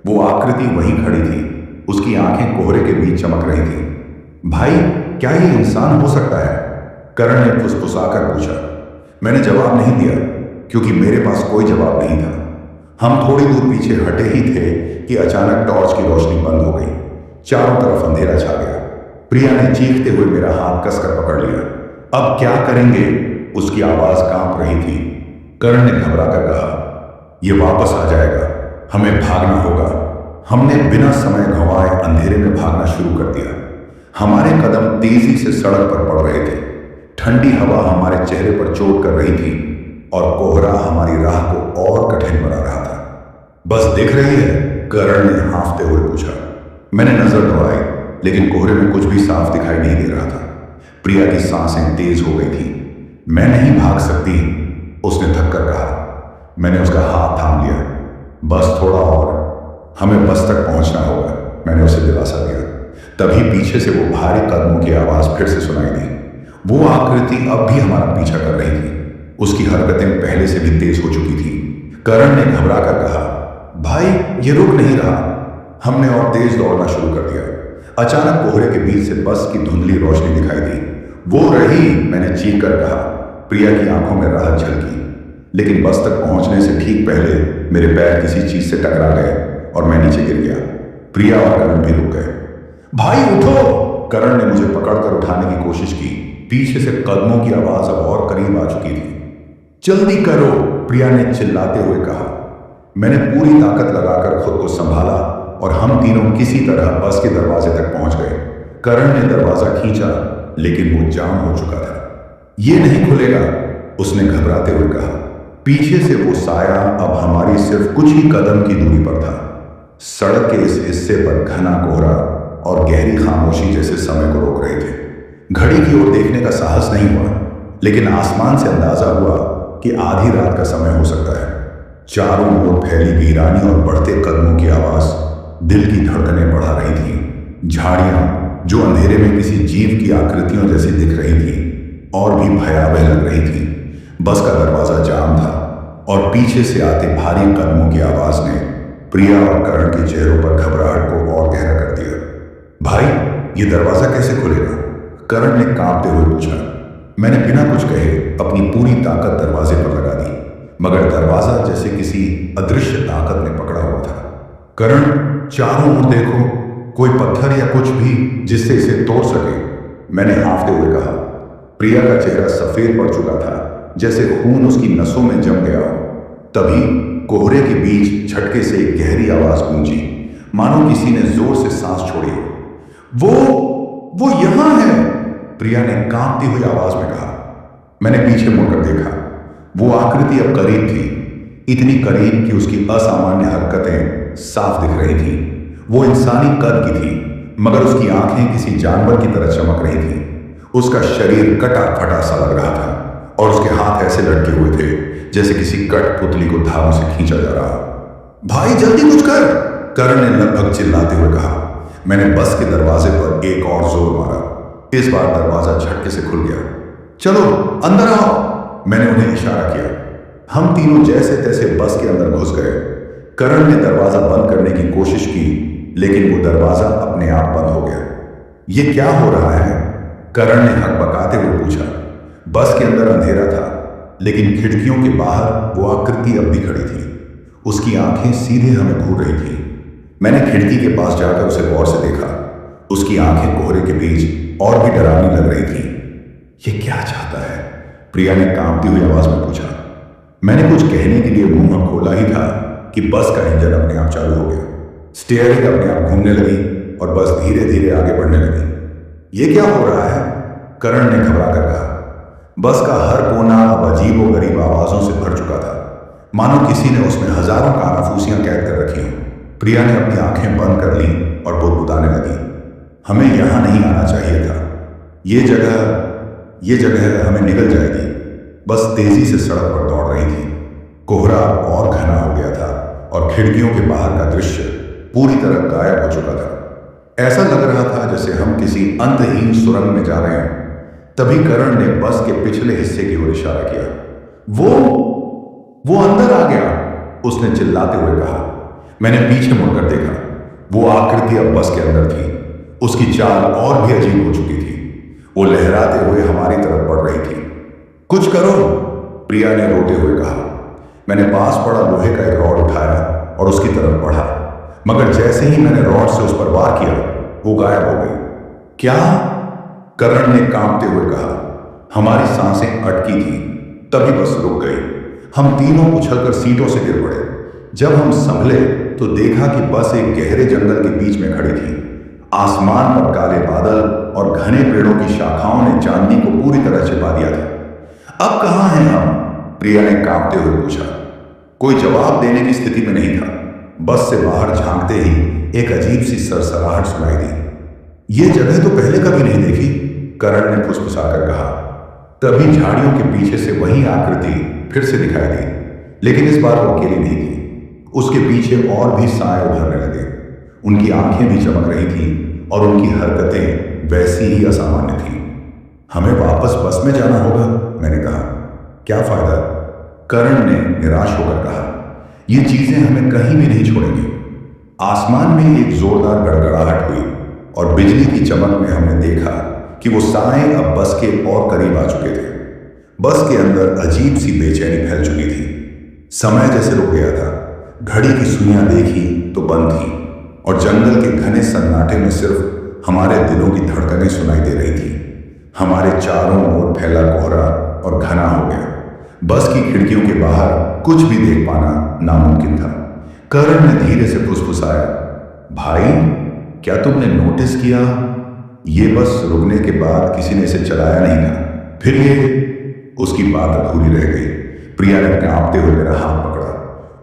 वो आकृति वहीं खड़ी थी। उसकी आंखें कोहरे के बीच चमक रही थी। भाई, क्या ये इंसान हो सकता है, करण ने फुसफुसाकर पूछा। मैंने जवाब नहीं दिया, क्योंकि मेरे पास कोई जवाब नहीं था। हम थोड़ी दूर पीछे हटे ही थे कि अचानक टॉर्च की रोशनी बंद हो गई। चारों तरफ अंधेरा छा गया। प्रिया ने चीखते हुए मेरा हाथ कसकर पकड़ लिया। अब क्या करेंगे, उसकी आवाज कांप रही थी। करण ने घबराकर कहा, यह वापस आ जाएगा, हमें भागना होगा। हमने बिना समय गंवाए अंधेरे में भागना शुरू कर दिया। हमारे कदम तेजी से सड़क पर पड़ रहे थे। ठंडी हवा हमारे चेहरे पर चोट कर रही थी और कोहरा हमारी राह को और कठिन बना रहा था। बस दिख रही है, करण ने हांफते हुए पूछा। मैंने नजर दौड़ाई, लेकिन कोहरे में कुछ भी साफ दिखाई नहीं दे रहा था। प्रिया की सांसें तेज हो गई थी। मैं नहीं भाग सकती, उसने थक कर कहा। मैंने उसका हाथ थाम लिया। बस थोड़ा और, हमें बस तक पहुंचना होगा, मैंने उसे दिलासा दिया। तभी पीछे से वो भारी कदमों की आवाज फिर से सुनाई दी। वो आकृति अब भी हमारा पीछा कर रही थी। उसकी हरकतें पहले से भी तेज हो चुकी थी। करण ने घबरा कर कहा, भाई, ये रुक नहीं रहा। हमने और तेज दौड़ना शुरू कर दिया। अचानक कोहरे के बीच से बस की धुंधली रोशनी दिखाई दी। वो रही, मैंने चीख कर कहा। प्रिया की आंखों में राहत झलकी, लेकिन बस तक पहुंचने से ठीक पहले मेरे पैर किसी चीज से टकरा गए और मैं नीचे गिर गया। प्रिया और करण भी रुक गए। भाई उठो, करण ने मुझे पकड़कर उठाने की कोशिश की। पीछे से कदमों की आवाज अब और करीब आ चुकी थी। जल्दी करो, प्रिया ने चिल्लाते हुए कहा। मैंने पूरी ताकत लगाकर खुद को संभाला और हम तीनों किसी तरह बस के दरवाजे तक पहुंच गए। करण ने दरवाजा खींचा, लेकिन वो जाम हो चुका था। ये नहीं खुलेगा, उसने घबराते हुए कहा। पीछे से वो साया अब हमारी सिर्फ कुछ ही कदम की दूरी पर था। सड़क के इस हिस्से पर घना कोहरा और गहरी खामोशी जैसे समय को रोक रहे थे। घड़ी की ओर देखने का साहस नहीं हुआ, लेकिन आसमान से अंदाजा हुआ कि आधी रात का समय हो सकता है। चारों ओर फैली वीरानी और बढ़ते कदमों की आवाज दिल की धड़कनें बढ़ा रही थी। झाड़ियां जो अंधेरे में किसी जीव की आकृतियों जैसी दिख रही थी और भी भयावह लग रही थी। बस का दरवाजा जाम था और पीछे से आते भारी कदमों की आवाज ने प्रिया और करण के चेहरों पर घबराहट को और गहरा कर दिया। भाई, ये दरवाजा कैसे खुलेगा? करण ने कांपते हुए पूछा। मैंने बिना कुछ कहे अपनी पूरी ताकत दरवाजे पर लगा दी, मगर दरवाजा जैसे किसी अदृश्य ताकत ने पकड़ा हुआ था। करण, चारों ओर देखो, कोई पत्थर या कुछ भी जिससे इसे तोड़ सके, मैंने हाँफते हुए कहा। प्रिया का चेहरा सफेद पड़ चुका था, जैसे खून उसकी नसों में जम गया हो। तभी कोहरे के बीच झटके से एक गहरी आवाज गूंजी, मानो किसी ने जोर से सांस छोड़ी हो। वो यहां है, प्रिया ने कांपती हुई आवाज में कहा। मैंने पीछे मुड़कर देखा। वो आकृति अब करीब थी, इतनी करीब कि उसकी असामान्य हरकतें साफ दिख रही थी। वो इंसानी कद की थी, मगर उसकी आंखें किसी जानवर की तरह चमक रही थी। उसका शरीर कटा फटा सा लग रहा था और उसके हाथ ऐसे लटके हुए थे जैसे किसी कठपुतली को धागों से खींचा जा रहा। भाई, जल्दी कुछ कर, करण ने लगभग चिल्लाते हुए कहा। मैंने बस के दरवाजे पर एक और जोर मारा। इस बार दरवाजा झटके से खुल गया। चलो अंदर आओ, मैंने उन्हें इशारा किया। हम तीनों जैसे तैसे बस के अंदर घुस गए। करण ने दरवाजा बंद करने की कोशिश की, लेकिन वो दरवाजा अपने आप बंद हो गया। ये क्या हो रहा है? करण ने हकबकाते हुए पूछा। बस के अंदर अंधेरा था, लेकिन खिड़कियों के बाहर वो आकृति अब भी खड़ी थी। उसकी आंखें सीधे हमें घूर रही थी। मैंने खिड़की के पास जाकर उसे गौर से देखा। उसकी आंखें कोहरे के बीच और भी डरावनी लग रही थी। ये क्या चाहता है? प्रिया ने कांपती हुई आवाज में पूछा। मैंने कुछ कहने के लिए मुंह खोला ही था कि बस का इंजन अपने आप चालू हो गया। स्टीयरिंग अपने आप घूमने लगी और बस धीरे धीरे आगे बढ़ने लगी। ये क्या हो रहा है? करण ने घबरा कर कहा। बस का हर कोना अब अजीबोगरीब आवाजों से भर चुका था, मानो किसी ने उसमें हजारों कानाफूसियां कैद कर रखी हों। प्रिया ने अपनी आंखें बंद कर ली और बुदबुदाने लगी। हमें यहां नहीं आना चाहिए था। ये जगह हमें निगल जाएगी। बस तेजी से सड़क पर दौड़ रही थी। कोहरा और घना हो गया था और खिड़कियों के बाहर का दृश्य पूरी तरह गायब हो चुका था। ऐसा लग रहा था जैसे हम किसी अंतहीन सुरंग में जा रहे हैं। तभी करण ने बस के पिछले हिस्से की ओर इशारा किया। वो अंदर आ गया, उसने चिल्लाते हुए कहा। मैंने पीछे मुड़कर देखा। वो आकृति अब बस के अंदर थी। उसकी चाल और भी अजीब हो चुकी थी। वो लहराते हुए हमारी तरफ बढ़ रही थी। कुछ करो, प्रिया ने रोते हुए कहा। मैंने पास पड़ा लोहे का एक रॉड उठाया और उसकी तरफ बढ़ा, मगर जैसे ही मैंने रॉड से उस पर वार किया, वो गायब हो गई। क्या? करण ने कांपते हुए कहा। हमारी सांसें अटकी थी। तभी बस रुक गई। हम तीनों उछलकर सीटों से गिर पड़े। जब हम संभले तो देखा कि बस एक गहरे जंगल के बीच में खड़ी थी। आसमान पर काले बादल और घने पेड़ों की शाखाओं ने चांदनी को पूरी तरह छिपा दिया था। अब कहां हैं हम? प्रिया ने कांपते हुए पूछा। कोई जवाब देने की स्थिति में नहीं था। बस से बाहर झांकते ही एक अजीब सी सरसराहट सुनाई दी। ये जगह तो पहले कभी नहीं देखी, करण ने फुसफुसाकर कहा। तभी झाड़ियों के पीछे से वही आकृति फिर से दिखाई दी, लेकिन इस बार वो अकेली नहीं थी। उसके पीछे और भी साए उभरने लगे। उनकी आंखें भी चमक रही थी और उनकी हरकतें वैसी ही असामान्य थी। हमें वापस बस में जाना होगा, मैंने कहा। क्या फायदा? करण ने निराश होकर कहा। ये चीजें हमें कहीं भी नहीं छोड़ेंगी। आसमान में एक जोरदार गड़गड़ाहट हुई और बिजली की चमक में हमने देखा कि वो साए अब बस के और करीब आ चुके थे। बस के अंदर अजीब सी बेचैनी फैल चुकी थी। समय जैसे रुक गया था। घड़ी की सुइयां देखी तो बंद थी और जंगल के घने सन्नाटे में सिर्फ हमारे दिलों की धड़कनें सुनाई दे रही थी। हमारे चारों ओर फैला कोहरा और घना हो गया। बस की खिड़कियों के बाहर कुछ भी देख पाना नामुमकिन था। करण ने धीरे से फुसफुसाया। भाई, क्या तुमने नोटिस किया? ये बस रुकने के बाद किसी ने इसे चलाया नहीं था। फिर ये... उसकी बात अधूरी रह गई। प्रिया ने कांपते हुए मेरा हाथ पकड़ा।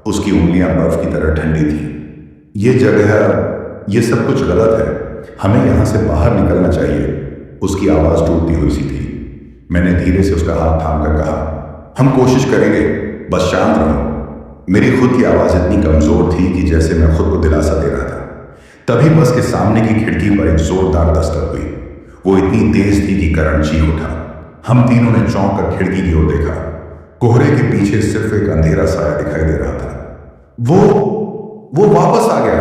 उसकी उंगलियां बर्फ की तरह ठंडी थी। ये जगह, ये सब कुछ गलत है, हमें यहां से बाहर निकलना चाहिए। उसकी आवाज टूटती हुई सी थी। मैंने धीरे से उसका हाथ थामकर कहा, हम कोशिश करेंगे, बस शांत रहो। मेरी खुद की आवाज इतनी कमजोर थी कि जैसे मैं खुद को दिलासा दे रहा था। तभी बस के सामने की खिड़की पर एक जोरदार दस्तक हुई। वो इतनी तेज थी कि करण चीख उठा। हम तीनों ने चौंक कर खिड़की की ओर देखा। कोहरे के पीछे सिर्फ एक अंधेरा साया दिखाई दे रहा था। वो वापस आ गया,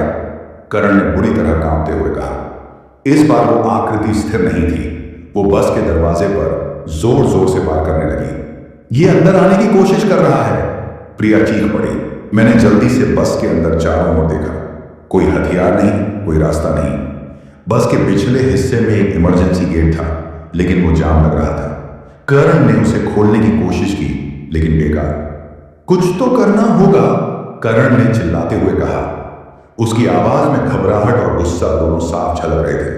करण ने बुरी तरह कांपते हुए कहा। इस बार वो आकृति स्थिर नहीं थी। वो बस के दरवाजे पर जोर जोर से वार करने लगी। ये अंदर आने की कोशिश कर रहा है, प्रिया चीख पड़ी। मैंने जल्दी से बस के अंदर चारों ओर देखा। कोई हथियार नहीं, कोई रास्ता नहीं। बस के पिछले हिस्से में एक इमरजेंसी गेट था, लेकिन वो जाम लग रहा था। करण ने उसे खोलने की कोशिश की, लेकिन बेकार। कुछ तो करना होगा, करण ने चिल्लाते हुए कहा। उसकी आवाज में घबराहट और गुस्सा दोनों साफ झलक रहे थे।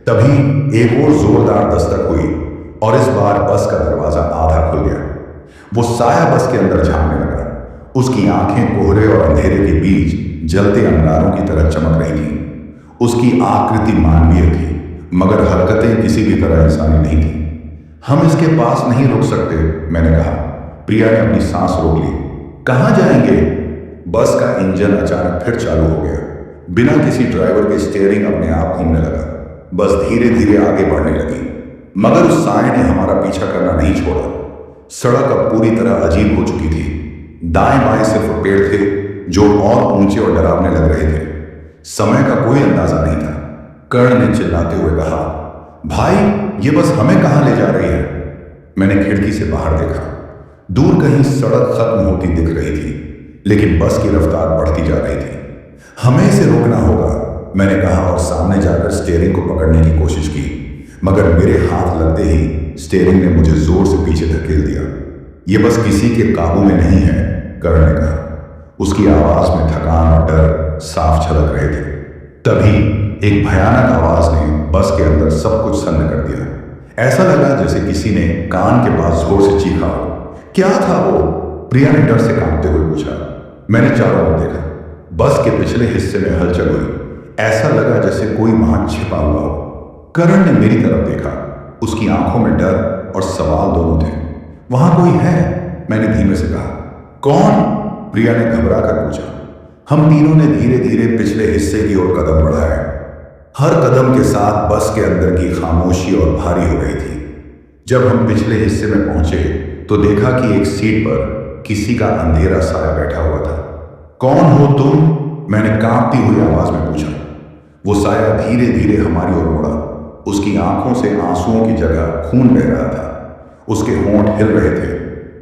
तभी एक और जोरदार दस्तक हुई और इस बार बस का दरवाजा आधा खुल गया। वो साया बस के अंदर झांकने लगा। उसकी आंखें कोहरे और अंधेरे के बीच जलते अंगारों की तरह चमक रही थी। उसकी आकृति मानवीय थी, मगर हरकतें किसी भी तरह इंसानी नहीं थी। हम इसके पास नहीं रुक सकते, मैंने कहा। प्रिया ने अपनी सांस रोक ली। कहां जाएंगे? बस का इंजन अचानक फिर चालू हो गया। बिना किसी ड्राइवर के स्टीयरिंग अपने आप घूमने लगा। बस धीरे धीरे आगे बढ़ने लगी, मगर उस साए ने हमारा पीछा करना नहीं छोड़ा। सड़क अब पूरी तरह अजीब हो चुकी थी। दाएं बाएं सिर्फ पेड़ थे, जो और ऊंचे और डरावने लग रहे थे। समय का कोई अंदाजा नहीं था। कर्ण ने चिल्लाते हुए कहा, भाई, ये बस हमें कहां ले जा रही है? मैंने खिड़की से बाहर देखा। दूर कहीं सड़क खत्म होती दिख रही थी, लेकिन बस की रफ्तार बढ़ती जा रही थी। हमें इसे रोकना होगा, मैंने कहा और सामने जाकर स्टीयरिंग को पकड़ने की कोशिश की, मगर मेरे हाथ लगते ही स्टीयरिंग ने मुझे जोर से पीछे धकेल दिया। यह बस किसी के काबू में नहीं है, करण ने कहा। उसकी आवाज में थकान और डर साफ झलक रहे थे। तभी एक भयानक आवाज ने बस के अंदर सब कुछ सन्न कर दिया। ऐसा लगा जैसे किसी ने कान के पास जोर से चीखा। क्या था वो? प्रिया ने डर से कांपते हुए पूछा। मैंने चारों ओर देखा। बस के पिछले हिस्से में हलचल हुई। ऐसा लगा जैसे कोई वहां छिपा हुआ हो। करण ने मेरी तरफ देखा। उसकी आंखों में डर और सवाल दोनों थे। वहां कोई है? मैंने धीमे से कहा। कौन? प्रिया ने घबरा कर पूछा। हम तीनों ने धीरे धीरे पिछले हिस्से की ओर कदम बढ़ाए। हर कदम के साथ बस के अंदर की खामोशी और भारी हो गई थी। जब हम पिछले हिस्से में पहुंचे तो देखा कि एक सीट पर किसी का अंधेरा साया बैठा हुआ था। कौन हो तुम? मैंने कांपती हुई आवाज में पूछा। वो साया धीरे धीरे हमारी ओर मुड़ा। उसकी आंखों से आंसुओं की जगह खून बह रहा था। उसके होंठ हिल रहे थे,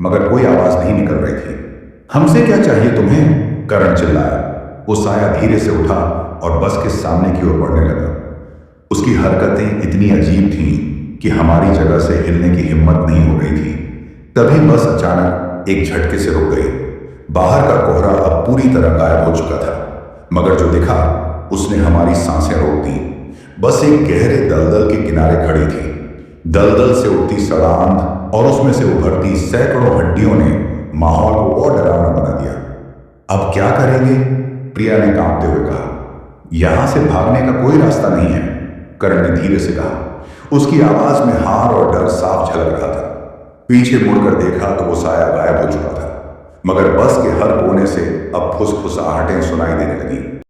मगर कोई आवाज नहीं निकल रही थी। हमसे क्या चाहिए तुम्हें? करण चिल्लाया। वो साया धीरे से उठा और बस के सामने की ओर बढ़ने लगा। उसकी हरकतें इतनी अजीब थीं कि हमारी जगह से हिलने की हिम्मत नहीं हो रही थी। तभी बस अचानक एक झटके से रुक गई। बाहर का कोहरा अब पूरी तरह गायब हो चुका था, मगर जो दिखा उसने हमारी सांसें रोक दी। बस एक गहरे दलदल के किनारे खड़ी थी। दलदल से उठती सड़ांध और उसमें से उभरती सैकड़ों हड्डियों ने माहौल को और डरावना बना दिया। अब क्या करेंगे? प्रिया ने कांपते हुए कहा। यहां से भागने का कोई रास्ता नहीं है, करण ने धीरे से कहा। उसकी आवाज में हार और डर साफ झलक रहा था। पीछे मुड़कर देखा तो वो साया गायब हो चुका था, मगर बस के हर कोने से अब फुसफुसाहटें सुनाई देने लगी।